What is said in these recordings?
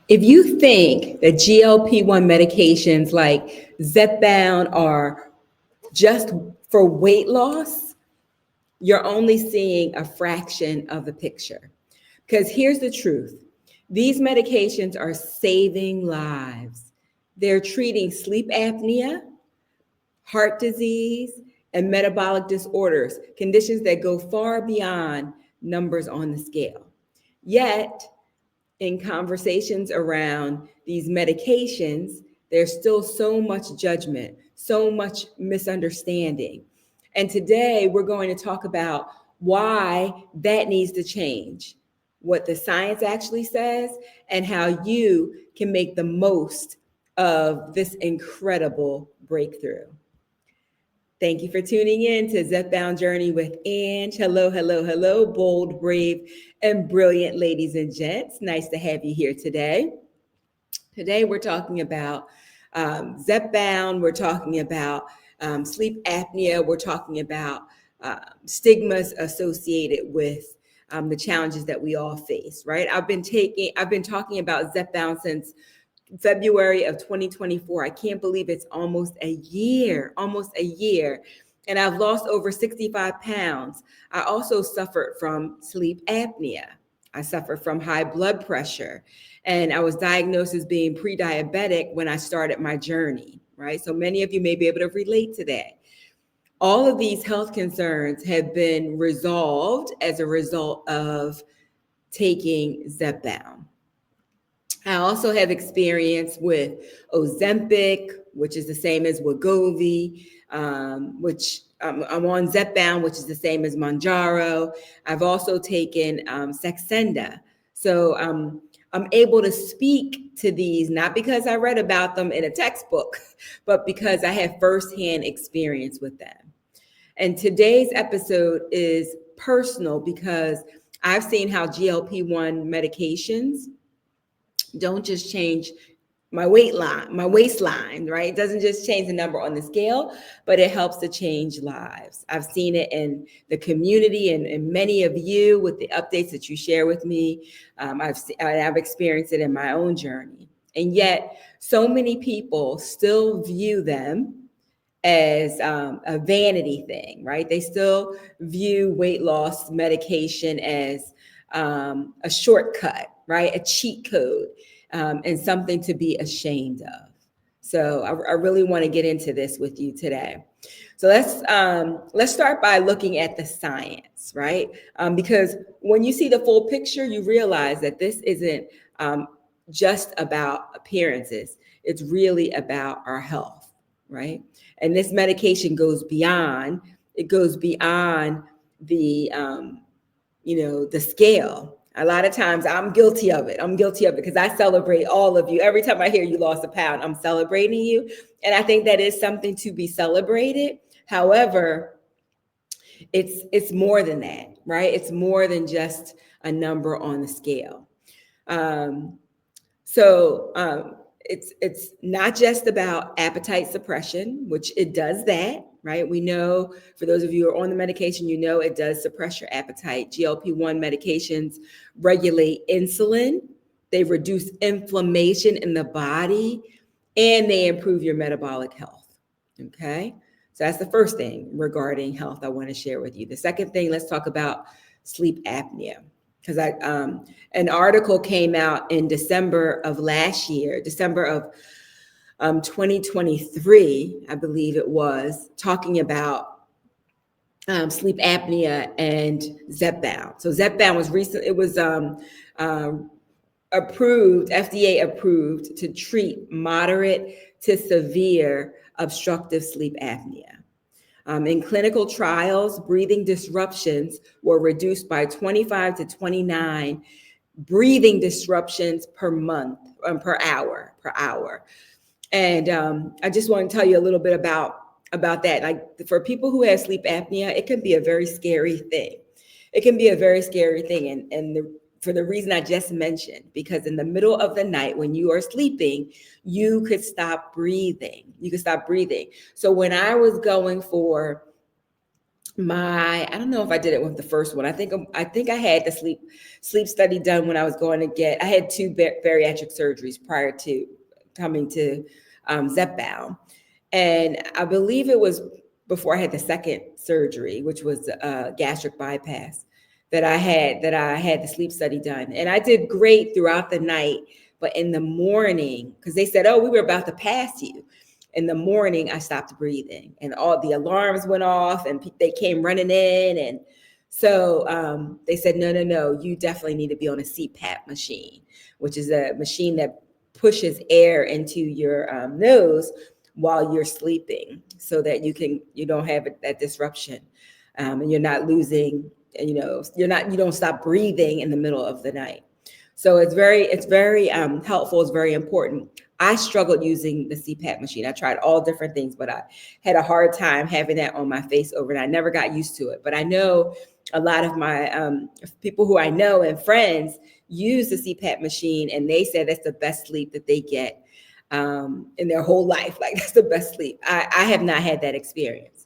If you think that GLP-1 medications like Zepbound are just for weight loss, you're only seeing a fraction of the picture. Because here's the truth. These medications are saving lives. They're treating sleep apnea, heart disease, and metabolic disorders, conditions that go far beyond numbers on the scale. Yet, in conversations around these medications, there's still so much judgment, so much misunderstanding. And today we're going to talk about why that needs to change, what the science actually says, and how you can make the most of this incredible breakthrough. Thank you for tuning in to Zepbound Journey with Ange. Hello, hello, hello, bold, brave, and brilliant ladies and gents. Nice to have you here today. Today we're talking about Zepbound. We're talking about sleep apnea. We're talking about stigmas associated with the challenges that we all face. Right? I've been talking about Zepbound since February of 2024. I can't believe it's almost a year. And I've lost over 65 pounds. I also suffered from sleep apnea. I suffered from high blood pressure. And I was diagnosed as being pre-diabetic when I started my journey, right? So many of you may be able to relate to that. All of these health concerns have been resolved as a result of taking Zepbound. I also have experience with Ozempic, which is the same as Wegovy, which I'm on Zepbound, which is the same as Mounjaro. I've also taken Saxenda. So I'm able to speak to these, not because I read about them in a textbook, but because I have firsthand experience with them. And today's episode is personal because I've seen how GLP-1 medications don't just change my waistline, right? It doesn't just change the number on the scale, but it helps to change lives. I've seen it in the community and many of you with the updates that you share with me. I've experienced it in my own journey. And yet so many people still view them as a vanity thing, right? They still view weight loss medication as a shortcut, right? A cheat code, and something to be ashamed of. So I really want to get into this with you today. So let's start by looking at the science, right? Because when you see the full picture, you realize that this isn't just about appearances. It's really about our health, right? And this medication goes beyond. It goes beyond the the scale. A lot of times I'm guilty of it. Because I celebrate all of you. Every time I hear you lost a pound, I'm celebrating you. And I think that is something to be celebrated. However, it's more than that, right? It's more than just a number on the scale. It's not just about appetite suppression, which it does that, right? We know, for those of you who are on the medication, you know it does suppress your appetite. GLP-1 medications regulate insulin, they reduce inflammation in the body, and they improve your metabolic health, okay? So that's the first thing regarding health I want to share with you. The second thing, let's talk about sleep apnea. Because an article came out in December of last year, December of 2023, I believe it was, talking about sleep apnea and Zepbound. So Zepbound was approved, FDA approved to treat moderate to severe obstructive sleep apnea. In clinical trials, breathing disruptions were reduced by 25 to 29 breathing disruptions per month, per hour. And I just want to tell you a little bit about that. Like, for people who have sleep apnea, it can be a very scary thing. For the reason I just mentioned, because in the middle of the night when you are sleeping, you could stop breathing. So when I was going for I don't know if I did it with the first one. I think I had the sleep study done when I was going to get. I had two bariatric surgeries prior to coming to Zepbound, and I believe it was before I had the second surgery, which was gastric bypass, that I had the sleep study done, and I did great throughout the night. But in the morning, because they said, "Oh, we were about to pass you." In the morning, I stopped breathing, and all the alarms went off, and they came running in, and so they said, "No, no, no, you definitely need to be on a CPAP machine, which is a machine that pushes air into your nose while you're sleeping, so that you don't have that disruption, and you're not losing, you don't stop breathing in the middle of the night." So it's very helpful. It's very important. I struggled using the CPAP machine. I tried all different things, but I had a hard time having that on my face overnight. I never got used to it. But I know a lot of my people who I know and friends use the CPAP machine, and they say that's the best sleep that they get in their whole life. Like, that's the best sleep. I have not had that experience.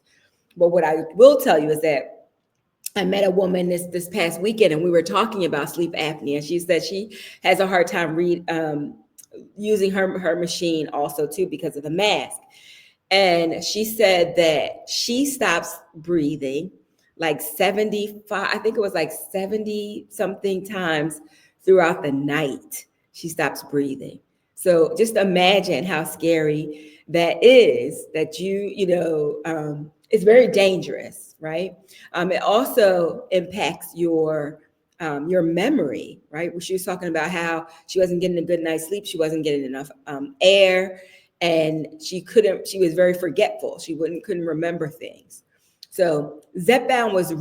But what I will tell you is that I met a woman this past weekend, and we were talking about sleep apnea. She said she has a hard time using her machine also too, because of the mask. And she said that she stops breathing like 75, I think it was like 70 something times throughout the night. She stops breathing. So just imagine how scary that is, that it's very dangerous, right? It also impacts your memory, right? She was talking about how she wasn't getting a good night's sleep. She wasn't getting enough air, and she was very forgetful. She couldn't remember things. So Zepbound was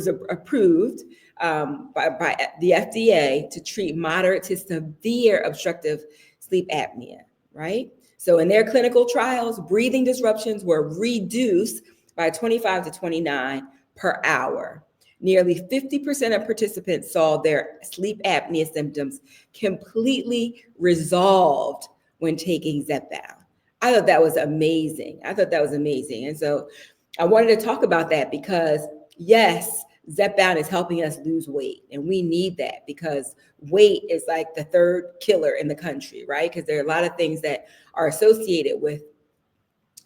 approved by the FDA to treat moderate to severe obstructive sleep apnea, right? So in their clinical trials, breathing disruptions were reduced by 25 to 29 per hour. Nearly 50% of participants saw their sleep apnea symptoms completely resolved when taking Zepbound. I thought that was amazing. And so I wanted to talk about that because, yes, Zepbound is helping us lose weight, and we need that because weight is like the third killer in the country, right? Because there are a lot of things that are associated with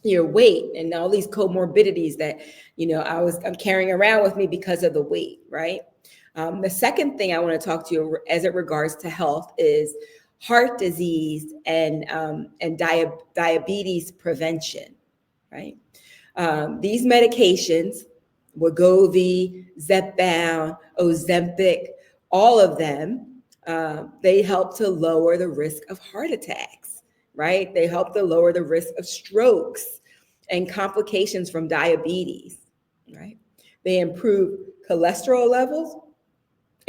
your weight and all these comorbidities that I'm carrying around with me because of the weight, right? The second thing I want to talk to you as it regards to health is heart disease and diabetes prevention, right? These medications, Wegovy, Zepbound, Ozempic, all of them, they help to lower the risk of heart attacks, right? They help to lower the risk of strokes and complications from diabetes, right? They improve cholesterol levels,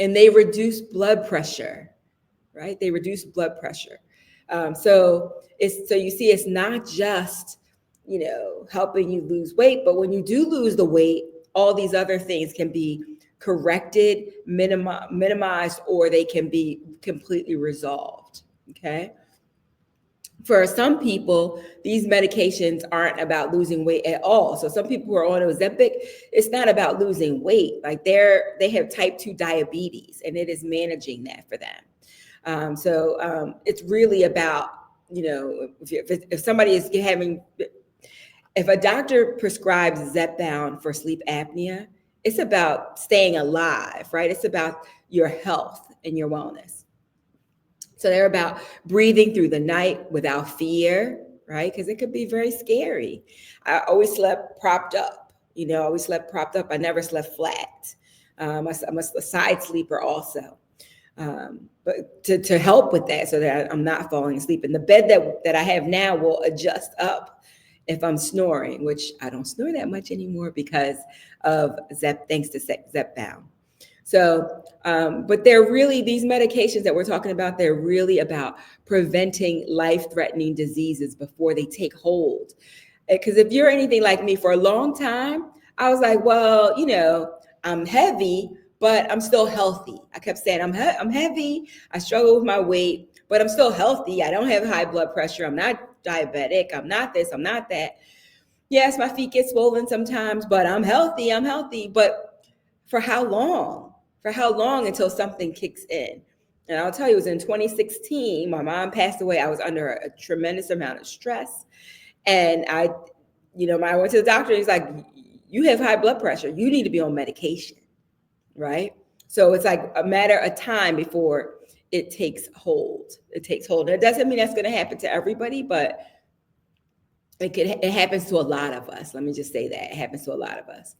and they reduce blood pressure, right? They reduce blood pressure. So you see, it's not just helping you lose weight, but when you do lose the weight, all these other things can be corrected, minimized, or they can be completely resolved. Okay. For some people, these medications aren't about losing weight at all. So some people who are on Ozempic, it's not about losing weight. Like they have type 2 diabetes, and it is managing that for them. It's really about, if somebody is if a doctor prescribes Zepbound for sleep apnea, it's about staying alive, right? It's about your health and your wellness. So they're about breathing through the night without fear, right? Because it could be very scary. I always slept propped up, I never slept flat. I'm a side sleeper also. But to help with that, so that I'm not falling asleep. And the bed that I have now will adjust up if I'm snoring, which I don't snore that much anymore because of thanks to Zepbound. So, but these medications that we're talking about, they're really about preventing life-threatening diseases before they take hold. Because if you're anything like me, for a long time, I was like, well, I'm heavy, but I'm still healthy. I kept saying, I'm heavy, I struggle with my weight, but I'm still healthy. I don't have high blood pressure. I'm not diabetic. I'm not this, I'm not that. yes, my feet get swollen sometimes, but I'm healthy. I'm healthy. But for how long? For how long until something kicks in? And I'll tell you, it was in 2016. My mom passed away. I was under a tremendous amount of stress. And I went to the doctor and he's like, you have high blood pressure. You need to be on medication, right? So it's like a matter of time before it takes hold. It takes hold. It doesn't mean that's going to happen to everybody, but it happens to a lot of us. Let me just say that it happens to a lot of us.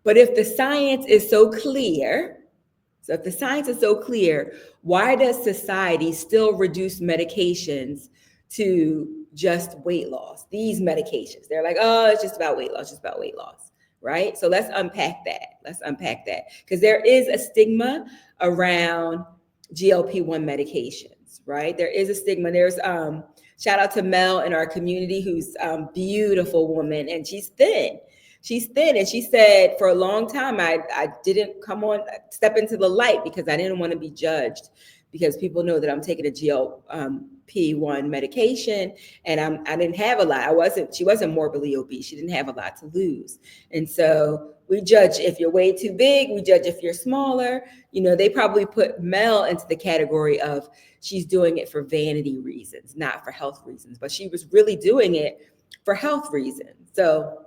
But if the science is so clear, why does society still reduce medications to just weight loss? These medications, they're like, oh, it's just about weight loss, right? So let's unpack that. Because there is a stigma around GLP-1 medications, right? There is a stigma. There's shout out to Mel in our community, who's a beautiful woman, and she's thin. And she said, for a long time, I didn't step into the light because I didn't want to be judged, because people know that I'm taking a GLP-1 medication, and I didn't have a lot. She wasn't morbidly obese. She didn't have a lot to lose. And so we judge if you're way too big. We judge if you're smaller. They probably put Mel into the category of she's doing it for vanity reasons, not for health reasons. But she was really doing it for health reasons. So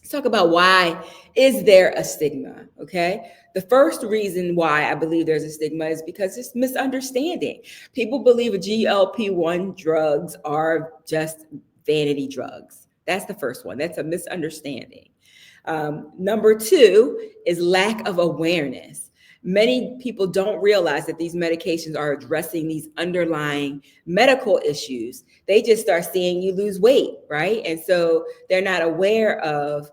let's talk about why is there a stigma, okay? The first reason why I believe there's a stigma is because it's misunderstanding. People believe GLP-1 drugs are just vanity drugs. That's the first one. That's a misunderstanding. Number two is lack of awareness. Many people don't realize that these medications are addressing these underlying medical issues. They just start seeing you lose weight, right? And so they're not aware of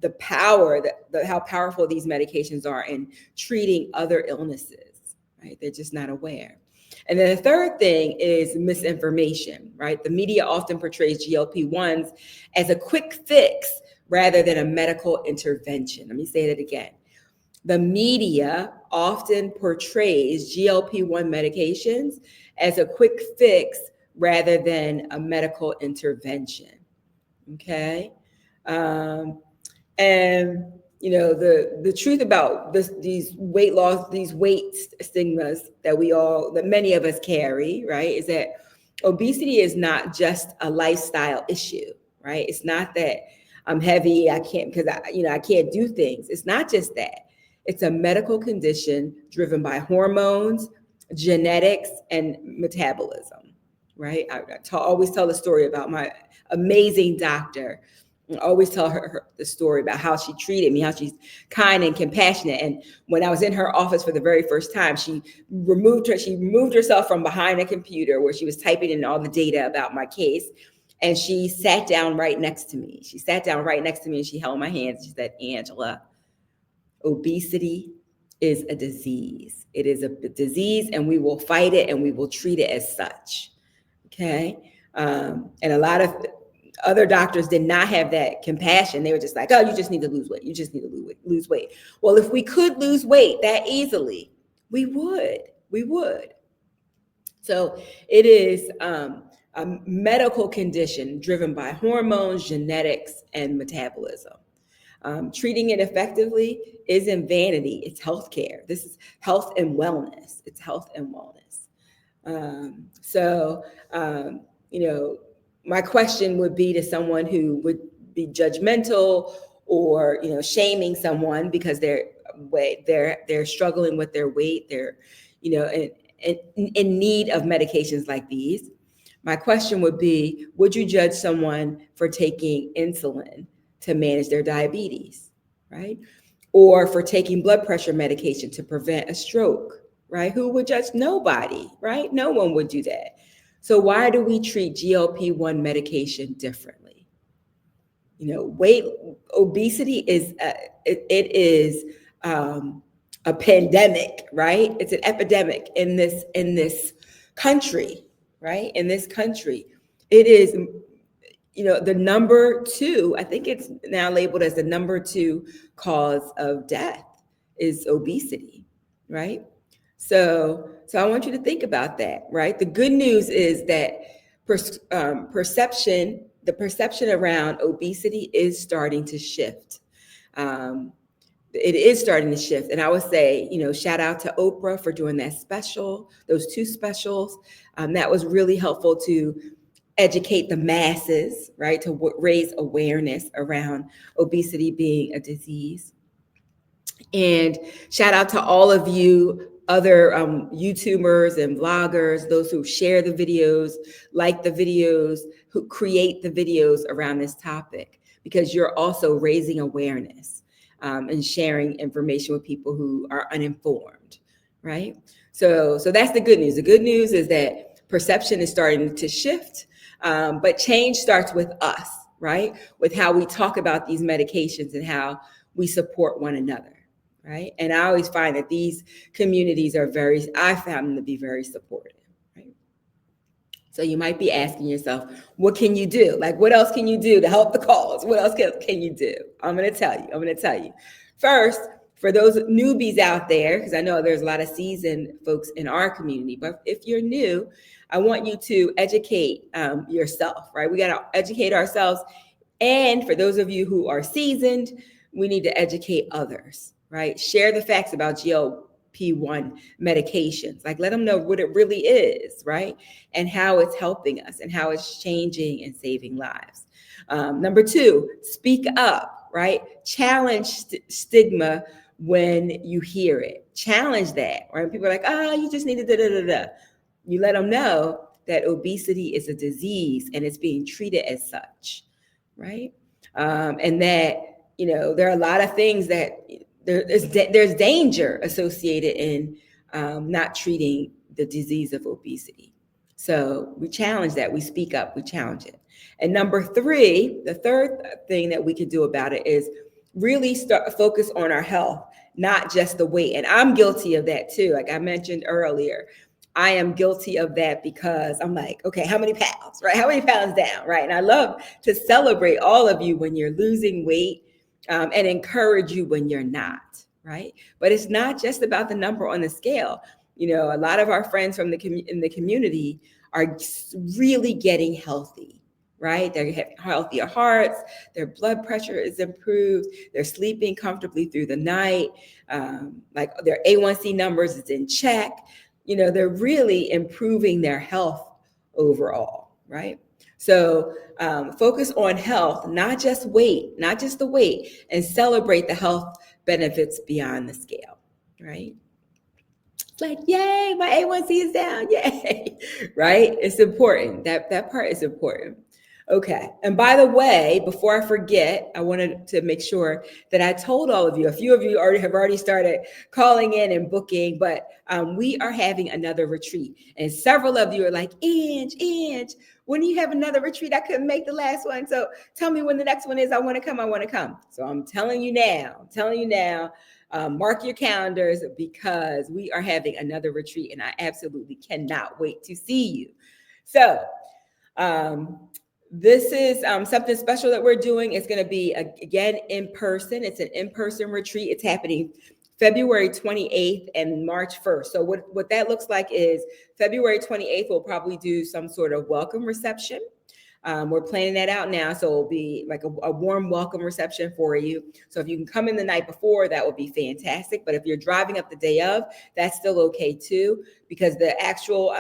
the power, how powerful these medications are in treating other illnesses, right? They're just not aware. And then the third thing is misinformation, right? The media often portrays GLP-1s as a quick fix rather than a medical intervention. Let me say that again. The media often portrays GLP-1 medications as a quick fix rather than a medical intervention. Okay. And the truth about these weight loss, these weight stigmas that many of us carry, right, is that obesity is not just a lifestyle issue, right? It's not that I'm heavy, I can't do things. It's not just that. It's a medical condition driven by hormones, genetics, and metabolism, right? I always tell the story about my amazing doctor. I always tell her the story about how she treated me, how she's kind and compassionate. And when I was in her office for the very first time, she removed herself from behind a computer where she was typing in all the data about my case. And she sat down right next to me. And she held my hands. She said, Angela, obesity is a disease. It is a disease, and we will fight it and we will treat it as such. Okay. And a lot of other doctors did not have that compassion. They were just like, oh, you just need to lose weight. You just need to lose weight. Well, if we could lose weight that easily, we would. So it is a medical condition driven by hormones, genetics, and metabolism. Treating it effectively isn't vanity, it's healthcare. This is health and wellness. It's health and wellness. My question would be to someone who would be judgmental or, shaming someone because they're struggling with their weight, they're, in need of medications like these. My question would be, would you judge someone for taking insulin to manage their diabetes, right? Or for taking blood pressure medication to prevent a stroke, right? Who would judge? Nobody, right? No one would do that. So why do we treat GLP-1 medication differently? Obesity is a pandemic, right? It's an epidemic in this country, right? In this country, it is, the number two. I think it's now labeled as the number two cause of death is obesity, right? So I want you to think about that, right? The good news is that perception the perception around obesity is starting to shift. It is starting to shift. And I would say, shout out to Oprah for doing that special, those 2 specials. That was really helpful to educate the masses, right? To raise awareness around obesity being a disease. And shout out to all of you other YouTubers and vloggers, those who share the videos, like the videos, who create the videos around this topic, because you're also raising awareness and sharing information with people who are uninformed, right? So that's the good news. The good news is that perception is starting to shift, but change starts with us, right? With how we talk about these medications and how we support one another. Right. And I always find that these communities I found them to be very supportive. Right. So you might be asking yourself, what can you do? Like, what else can you do to help the cause? What else can you do? I'm going to tell you. First, for those newbies out there, because I know there's a lot of seasoned folks in our community, but if you're new, I want you to educate yourself, right? We got to educate ourselves. And for those of you who are seasoned, we need to educate others. Right? Share the facts about GLP-1 medications. Like, let them know what it really is, right? And how it's helping us and how it's changing and saving lives. Number 2, speak up, right? Challenge stigma when you hear it. Challenge that, right? People are like, you just need to da-da-da-da. You let them know that obesity is a disease and it's being treated as such, right? And that, there are a lot of things that there's danger associated in not treating the disease of obesity. So we challenge that. We speak up. We challenge it. And number 3, the third thing that we could do about it is really focus on our health, not just the weight. And I'm guilty of that too. Like I mentioned earlier, I am guilty of that because I'm like, okay, how many pounds, right? How many pounds down, right? And I love to celebrate all of you when you're losing weight. And encourage you when you're not, right? But it's not just about the number on the scale. A lot of our friends from in the community are really getting healthy, right? They have healthier hearts, their blood pressure is improved, they're sleeping comfortably through the night, like their A1C numbers is in check. They're really improving their health overall, right? So focus on health, not just the weight, and celebrate the health benefits beyond the scale, right? It's like, yay, my A1C is down, yay, right? It's important. That part is important. Okay. And by the way, before I forget, I wanted to make sure that I told all of you, a few of you have already started calling in and booking, but we are having another retreat. And several of you are like, Ange, when do you have another retreat? I couldn't make the last one. So tell me when the next one is. I want to come. So I'm telling you now, mark your calendars because we are having another retreat and I absolutely cannot wait to see you. So, this is something special that we're doing. It's going to be, again, in person. It's an in-person retreat. It's happening February 28th and March 1st. So what that looks like is February 28th, we'll probably do some sort of welcome reception. We're planning that out now. So it'll be like a warm welcome reception for you. So if you can come in the night before, that would be fantastic. But if you're driving up the day of, that's still okay too, because the actual,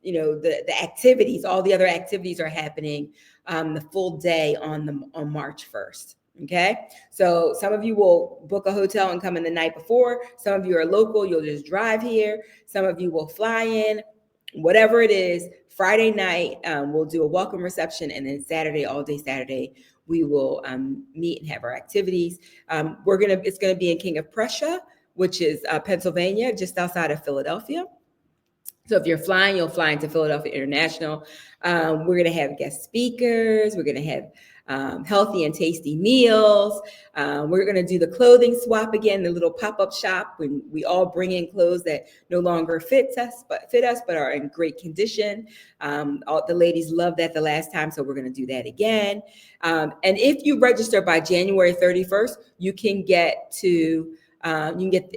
the activities, all the other activities are happening the full day on March 1st. Okay. So some of you will book a hotel and come in the night before. Some of you are local. You'll just drive here. Some of you will fly in, whatever it is. Friday night, we'll do a welcome reception. And then Saturday, all day Saturday, we will meet and have our activities. It's going to be in King of Prussia, which is Pennsylvania, just outside of Philadelphia. So if you're flying, you'll fly into Philadelphia International. We're going to have guest speakers. We're going to have healthy and tasty meals. We're going to do the clothing swap again, the little pop-up shop when we all bring in clothes that no longer fit us, but are in great condition. All the ladies loved that the last time, so we're going to do that again. And if you register by January 31st, you can get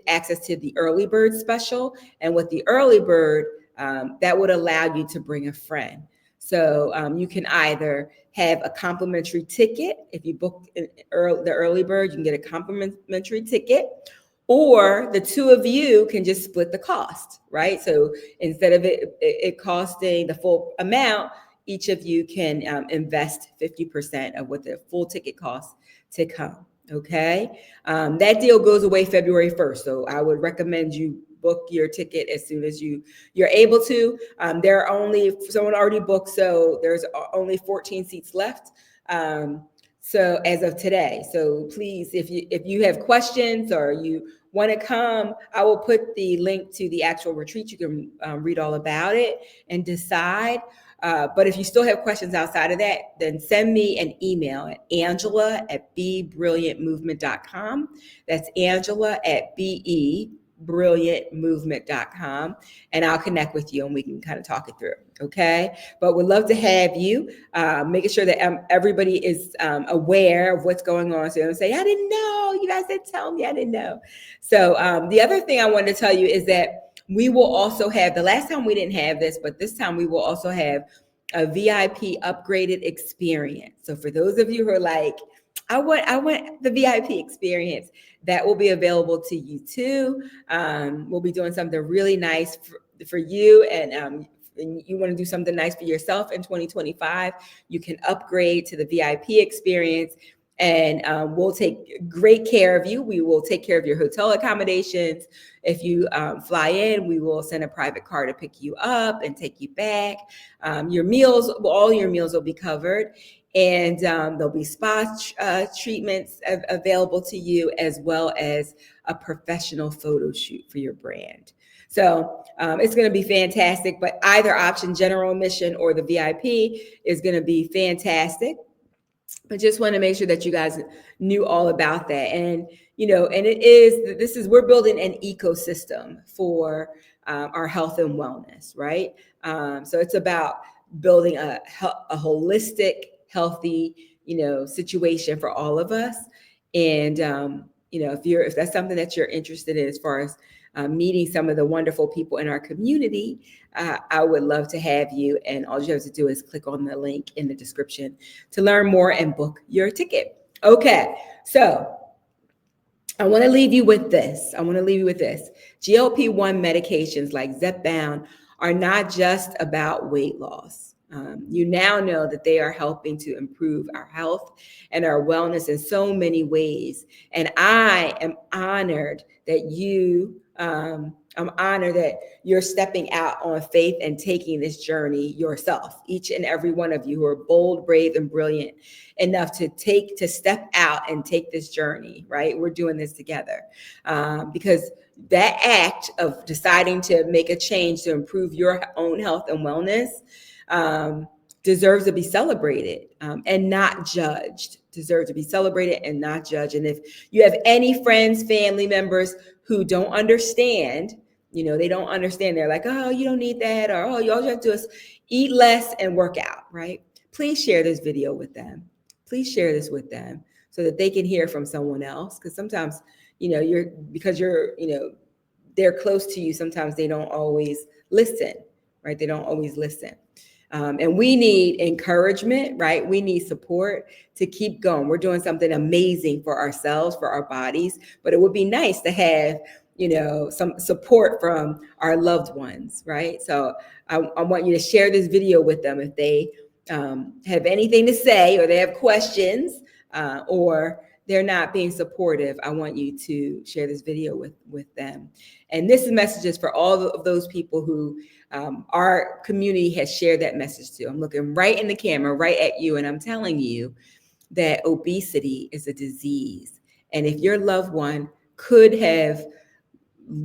access to the early bird special. And with the early bird, that would allow you to bring a friend. So you can either have a complimentary ticket. If you book the early bird, you can get a complimentary ticket, or the two of you can just split the cost, right? So instead of it costing the full amount, each of you can invest 50% of what the full ticket costs to come. Okay. That deal goes away February 1st. So I would recommend you book your ticket as soon as you're able to. There are only, someone already booked, so there's only 14 seats left. So as of today, so please, if you have questions or you want to come, I will put the link to the actual retreat. You can read all about it and decide. But if you still have questions outside of that, then send me an email at angela@bebrilliantmovement.com. That's angela@bebrilliantmovement.com, and I'll connect with you and we can kind of talk it through. Okay. But we'd love to have you, making sure that everybody is aware of what's going on. So they don't say, I didn't know. You guys didn't tell me. I didn't know. So the other thing I wanted to tell you is that we will also have, the last time we didn't have this, but this time we will also have a VIP upgraded experience. So for those of you who are like, I want the VIP experience, that will be available to you too. We'll be doing something really nice for you, and you want to do something nice for yourself in 2025, you can upgrade to the VIP experience. And we'll take great care of you. We will take care of your hotel accommodations. If you fly in, we will send a private car to pick you up and take you back. Your meals, all your meals will be covered. And there'll be spa treatments available to you, as well as a professional photo shoot for your brand. So it's going to be fantastic. But either option, general admission or the VIP, is going to be fantastic. But just want to make sure that you guys knew all about that. And, and we're building an ecosystem for our health and wellness, right? So it's about building a holistic, healthy, situation for all of us. And, if that's something that you're interested in, as far as meeting some of the wonderful people in our community, I would love to have you. And all you have to do is click on the link in the description to learn more and book your ticket. Okay, so I want to leave you with this. GLP-1 medications like Zepbound are not just about weight loss. You now know that they are helping to improve our health and our wellness in so many ways. And I am honored that I'm honored that you're stepping out on faith and taking this journey yourself. Each and every one of you who are bold, brave, and brilliant enough to step out and take this journey, right? We're doing this together because that act of deciding to make a change to improve your own health and wellness deserves to be celebrated and not judged. Deserve to be celebrated and not judged. And if you have any friends, family members who don't understand, they don't understand. They're like, oh, you don't need that. Or, oh, all you have to do is eat less and work out, right? Please share this video with them. Please share this with them so that they can hear from someone else. Because sometimes, they're close to you. Sometimes they don't always listen, right? They don't always listen. And we need encouragement, right? We need support to keep going. We're doing something amazing for ourselves, for our bodies, but it would be nice to have, some support from our loved ones, right? So I want you to share this video with them if they have anything to say, or they have questions, or they're not being supportive. I want you to share this video with them. And this is messages for all of those people who our community has shared that message to. I'm looking right in the camera, right at you, and I'm telling you that obesity is a disease. And if your loved one could have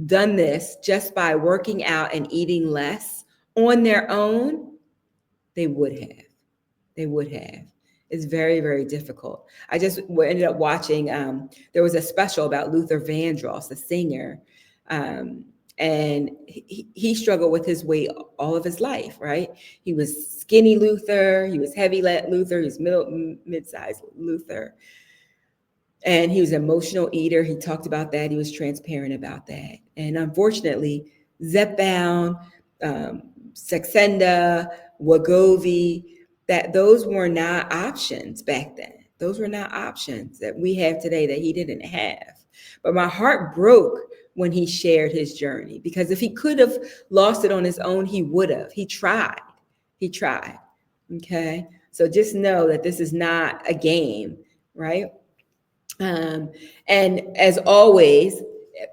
done this just by working out and eating less on their own, they would have. They would have. It's very, very difficult. I just ended up watching, there was a special about Luther Vandross, the singer, and he struggled with his weight all of his life, right? He was skinny Luther, he was heavy Luther, he was mid-sized Luther, and he was an emotional eater. He talked about that. He was transparent about that. And unfortunately, Zepbound, Saxenda, Wegovy, that those were not options back then. Those were not options that we have today that he didn't have. But my heart broke when he shared his journey, because if he could have lost it on his own, he would have. He tried. He tried. Okay. So just know that this is not a game, right? And as always,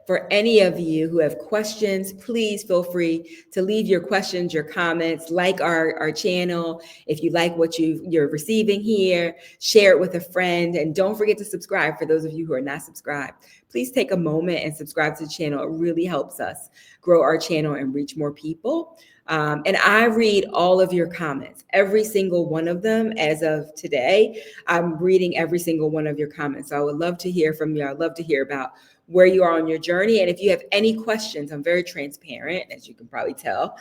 for any of you who have questions, please feel free to leave your questions, your comments, like our channel. If you like what you're receiving here, share it with a friend. And don't forget to subscribe. For those of you who are not subscribed, please take a moment and subscribe to the channel. It really helps us grow our channel and reach more people. And I read all of your comments, every single one of them. As of today, I'm reading every single one of your comments. So I would love to hear from you. I'd love to hear about where you are on your journey. And if you have any questions, I'm very transparent, as you can probably tell.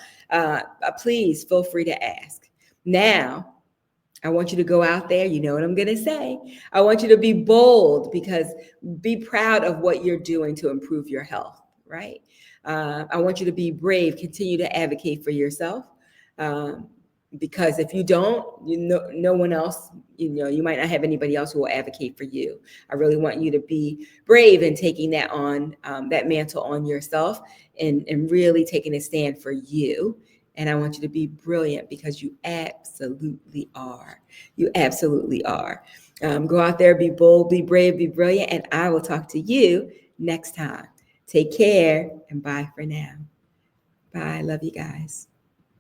Please feel free to ask. Now, I want you to go out there. You know what I'm going to say. I want you to be bold, because be proud of what you're doing to improve your health, right? I want you to be brave. Continue to advocate for yourself. Because if you don't, no one else, you might not have anybody else who will advocate for you. I really want you to be brave in taking that on, that mantle on yourself, and really taking a stand for you. And I want you to be brilliant, because you absolutely are. You absolutely are. Go out there, be bold, be brave, be brilliant, and I will talk to you next time. Take care, and bye for now. Bye. Love you guys.